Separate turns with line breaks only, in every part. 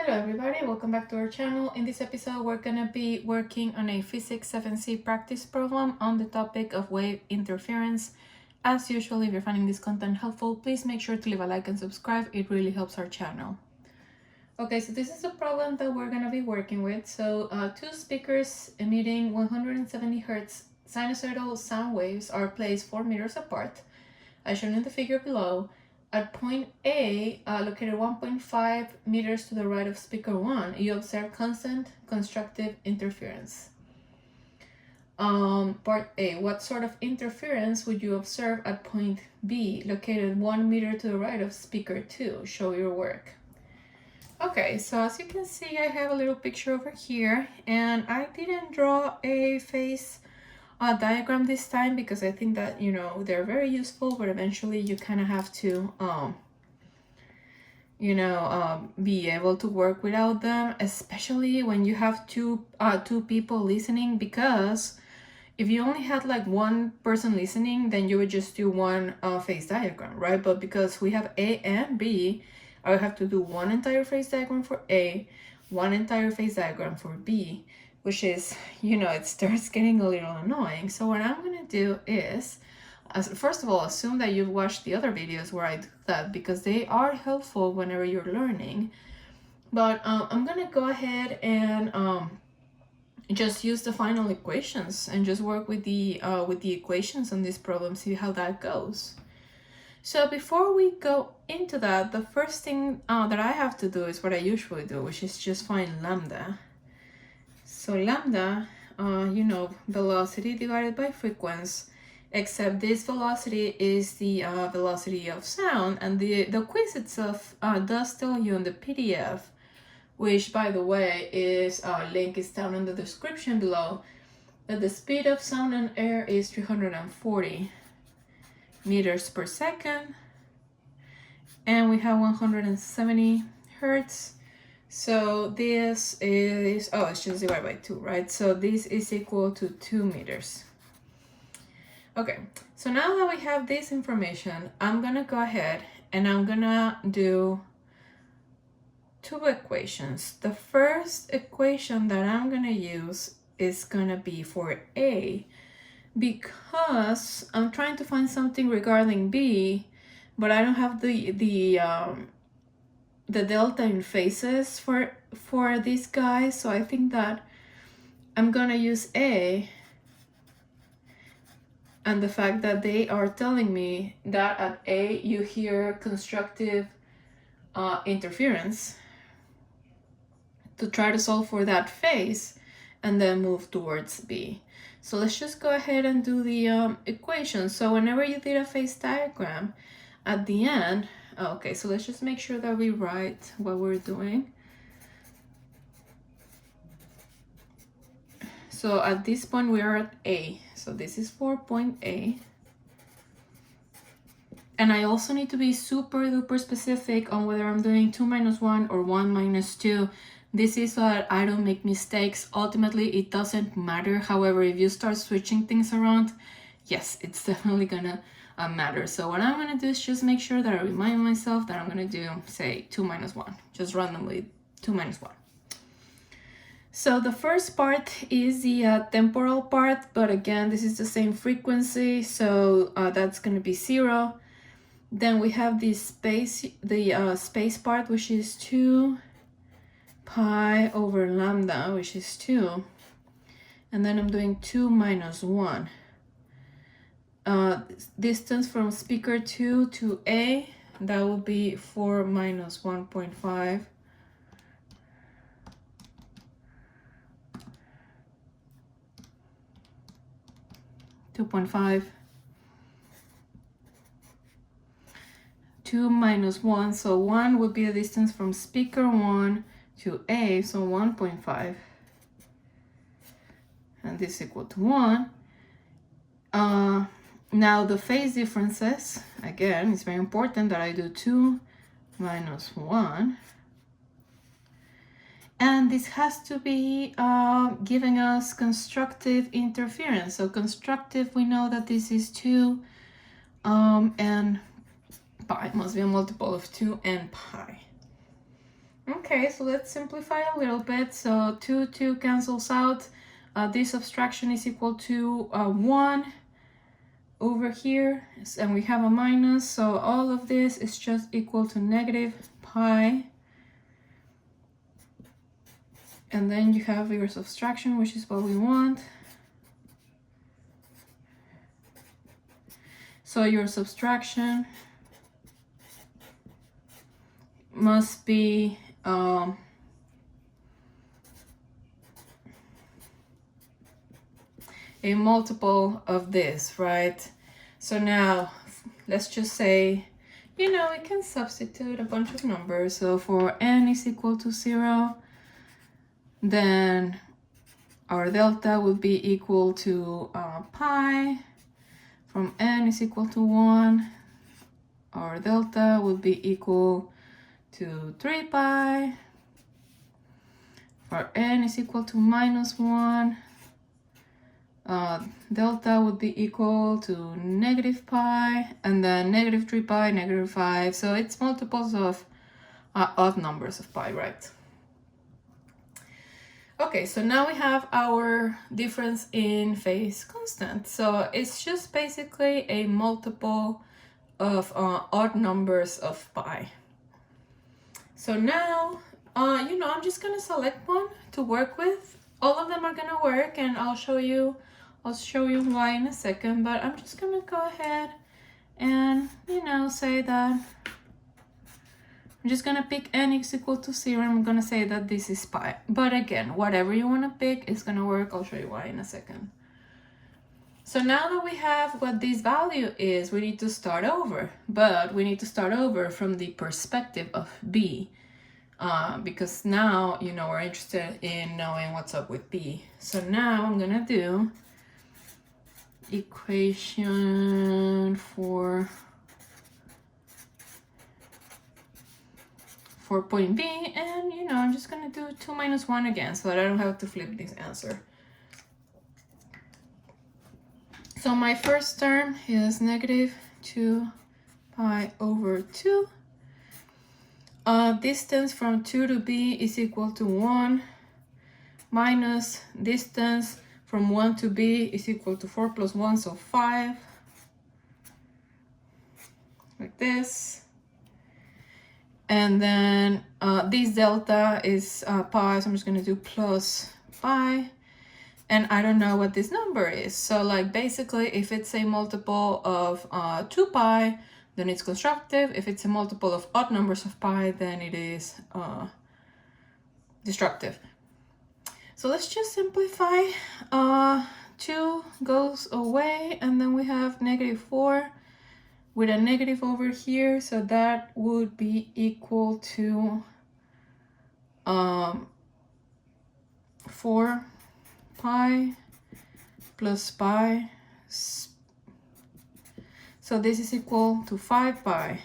Hello everybody, welcome back to our channel. In this episode, we're gonna be working on a PHY7C practice problem on the topic of wave interference. As usual, if you're finding this content helpful, please make sure to leave a like and subscribe. It really helps our channel. Okay, so this is the problem that we're gonna be working with. So two speakers emitting 170 Hz sinusoidal sound waves are placed 4 meters apart, as shown in the figure below. At point A, located 1.5 meters to the right of speaker 1, you observe constant constructive interference. Part A, what sort of interference would you observe at point B, located 1 meter to the right of speaker 2? Show your work. Okay, so as you can see, I have a little picture over here, and I didn't draw a phase diagram this time because I think that, you know, they're very useful, but eventually you kind of have to be able to work without them, especially when you have two people listening, because if you only had like one person listening, then you would just do one phase diagram, right? But because we have A and B, I would have to do one entire phase diagram for A, one entire phase diagram for B, which is, you know, it starts getting a little annoying. So what I'm gonna do is, first of all, assume that you've watched the other videos where I do that, because they are helpful whenever you're learning. But I'm gonna go ahead and just use the final equations and just work with the equations on this problem, see how that goes. So before we go into that, the first thing that I have to do is what I usually do, which is just find lambda. So lambda, you know, velocity divided by frequency, except this velocity is the velocity of sound, and the quiz itself does tell you in the PDF, which by the way is link is down in the description below, that the speed of sound and air is 340 meters per second, and we have 170 hertz. So this is, oh, it's just divided by 2, right? So this is equal to 2 meters. Okay, so now that we have this information, I'm gonna go ahead and I'm gonna do two equations. The first equation that I'm gonna use is gonna be for A, because I'm trying to find something regarding B, but I don't have the delta in phases for these guys, so I think that I'm gonna use A, and the fact that they are telling me that at A you hear constructive interference, to try to solve for that phase and then move towards B. So let's just go ahead and do the equation. So whenever you did a phase diagram, at the end, okay, so let's just make sure that we write what we're doing. So at this point we are at A, so this is for point A. And I also need to be super duper specific on whether I'm doing 2 minus 1 or 1 minus 2. This is so that I don't make mistakes. Ultimately, it doesn't matter. However, if you start switching things around, yes, it's definitely gonna matter. So what I'm gonna do is just make sure that I remind myself that I'm gonna do, say, 2 minus 1, just randomly 2 minus 1. So the first part is the temporal part, but again, this is the same frequency, so that's gonna be 0. Then we have the space part, which is 2 pi over lambda, which is 2. And then I'm doing 2 minus 1. Distance from speaker 2 to A, that will be 4 minus 1.5. .5. 2 minus 1, so 1 would be the distance from speaker 1 to A, so 1.5. And this is equal to 1. Now the phase differences, again, it's very important that I do 2 minus 1. And this has to be giving us constructive interference. So constructive, we know that this is 2, and pi must be a multiple of 2 and pi. Okay, so let's simplify a little bit. So 2 cancels out. This subtraction is equal to 1 over here, and we have a minus, so all of this is just equal to negative pi. And then you have your subtraction, which is what we want. So your subtraction must be a multiple of this, right? So now let's just say, you know, we can substitute a bunch of numbers. So for n is equal to 0, then our delta would be equal to pi. From n is equal to 1, our delta would be equal to 3 pi. For n is equal to minus 1, delta would be equal to negative pi, and then negative 3 pi, negative 5. So it's multiples of odd numbers of pi, right? Okay, so now we have our difference in phase constant. So it's just basically a multiple of odd numbers of pi. So now, you know, I'm just gonna select one to work with. All of them are gonna work, and I'll show you why in a second, but I'm just gonna go ahead and, you know, say that I'm just gonna pick n is equal to 0, and I'm gonna say that this is pi. But again, whatever you wanna pick is gonna work. I'll show you why in a second. So now that we have what this value is, we need to start over. But we need to start over from the perspective of b. Because now, you know, we're interested in knowing what's up with b. So now I'm gonna do equation for point B, and you know, I'm just gonna do 2 minus 1 again so that I don't have to flip this answer. So my first term is negative 2 pi over 2. Distance from 2 to B is equal to 1 minus distance from 1 to B is equal to 4 plus 1, so 5. Like this. And then this delta is pi, so I'm just gonna do plus pi. And I don't know what this number is. So like basically if it's a multiple of 2 pi, then it's constructive. If it's a multiple of odd numbers of pi, then it is destructive. So let's just simplify. 2 goes away, and then we have negative 4 with a negative over here, so that would be equal to 4 pi plus pi. So this is equal to 5 pi.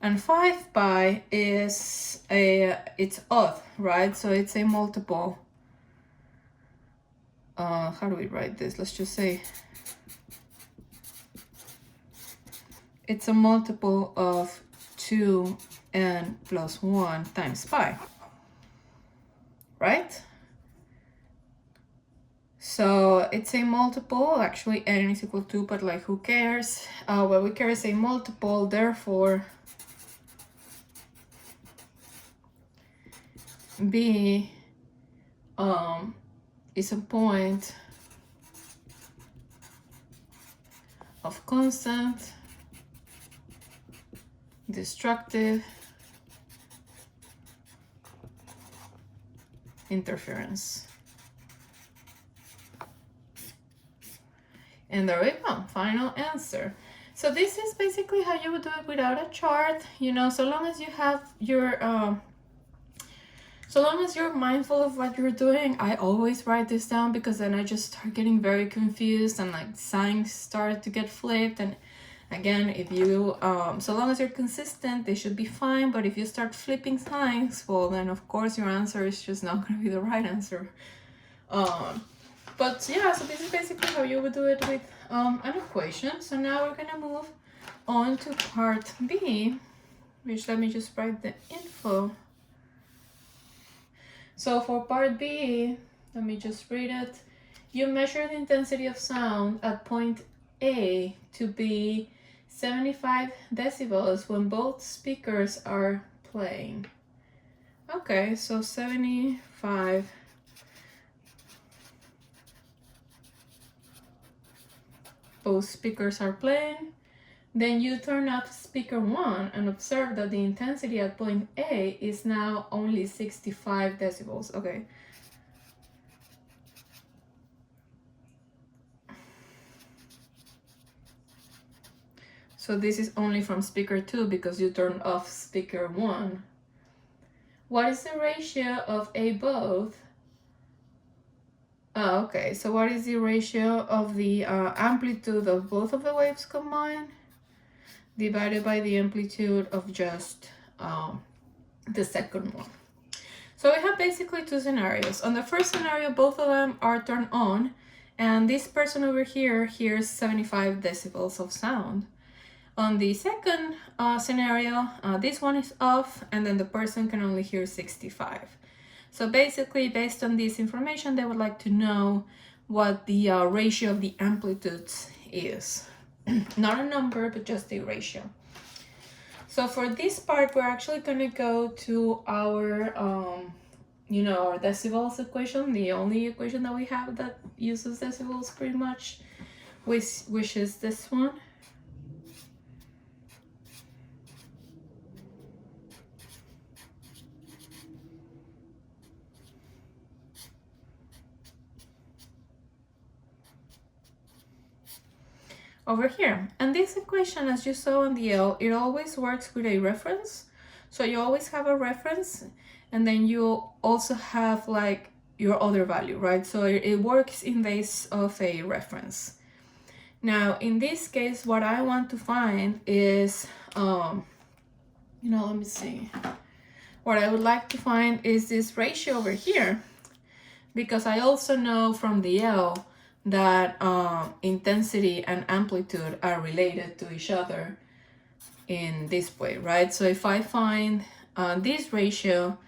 And 5 pi is it's odd, right? So it's a multiple. How do we write this? Let's just say it's a multiple of 2n plus 1 times pi, right? So it's a multiple, actually n is equal to, but like who cares? What we care is a multiple, therefore B is a point of constant, destructive interference. And there we go, final answer. So this is basically how you would do it without a chart, you know, so long as you have your so long as you're mindful of what you're doing. I always write this down because then I just start getting very confused and like signs start to get flipped. And again, if you so long as you're consistent, they should be fine. But if you start flipping signs, well then of course your answer is just not going to be the right answer. But yeah, so this is basically how you would do it with an equation. So now we're going to move on to part B, which let me just write the info So for part B, let me just read it. You measure the intensity of sound at point A to be 75 decibels when both speakers are playing. Okay, so 75. Both speakers are playing. Then you turn off speaker 1 and observe that the intensity at point A is now only 65 decibels. Okay. So this is only from speaker 2 because you turned off speaker 1. What is the ratio of A both? Oh, okay, so what is the ratio of the amplitude of both of the waves combined divided by the amplitude of just the second one? So we have basically two scenarios. On the first scenario, both of them are turned on, and this person over here hears 75 decibels of sound. On the second scenario, this one is off, and then the person can only hear 65. So basically, based on this information, they would like to know what the ratio of the amplitudes is. Not a number, but just the ratio. So for this part, we're actually going to go to our, our decibels equation, the only equation that we have that uses decibels pretty much, which is this one. Over here. And this equation, as you saw on the L, it always works with a reference. So you always have a reference, and then you also have like your other value, right? So it works in base of a reference. Now, in this case, what I want to find is, let me see. What I would like to find is this ratio over here, because I also know from the L that intensity and amplitude are related to each other in this way, right? So if I find this ratio,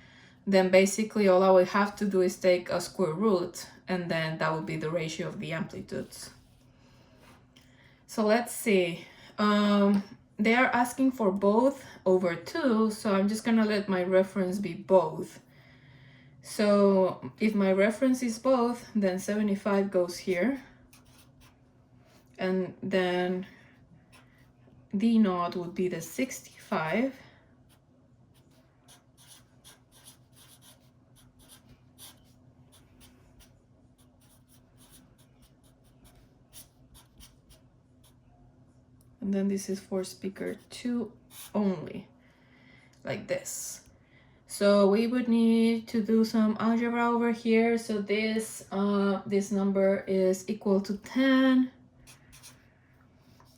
then basically all I would have to do is take a square root, and then that would be the ratio of the amplitudes. So let's see. They are asking for both over 2, so I'm just gonna let my reference be both. So if my reference is both, then 75 goes here. And then D naught would be the 65. And then this is for speaker 2 only, like this. So we would need to do some algebra over here. So this number is equal to 10.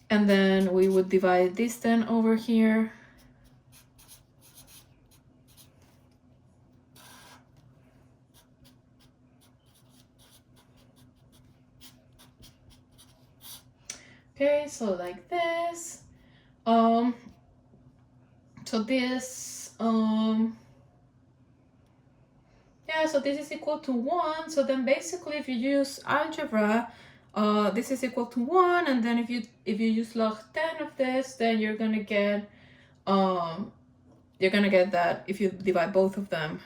And then we would divide this 10 over here. Okay, so like this. So this, so this is equal to 1. So then basically if you use algebra, this is equal to 1, and then if you use log 10 of this, then you're gonna get that if you divide both of them.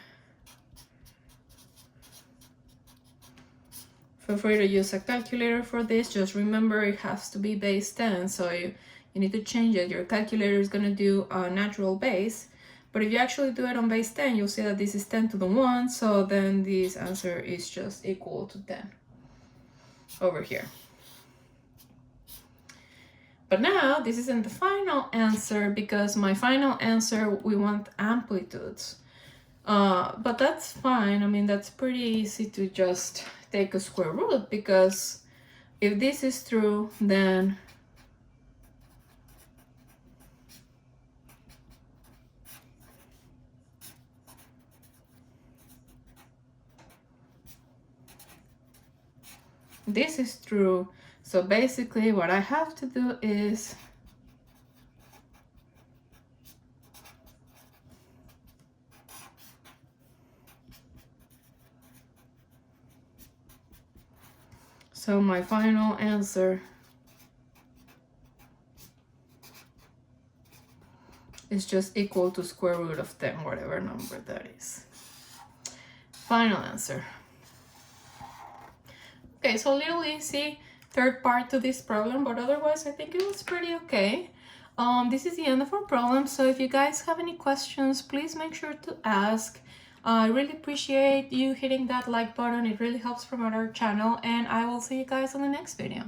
Feel free to use a calculator for this. Just remember it has to be base 10, so you need to change it. Your calculator is gonna do a natural base, but if you actually do it on base 10, you'll see that this is 10 to the 1, so then this answer is just equal to 10 over here. But now this isn't the final answer, because my final answer, we want amplitudes. But that's fine. I mean, that's pretty easy to just take a square root, because if this is true, then this is true. So basically what I have to do is So my final answer is just equal to square root of 10, whatever number that is. Final answer. Okay, so a little easy third part to this problem, but otherwise I think it was pretty okay. This is the end of our problem, so if you guys have any questions, please make sure to ask. I really appreciate you hitting that like button. It really helps promote our channel, and I will see you guys on the next video.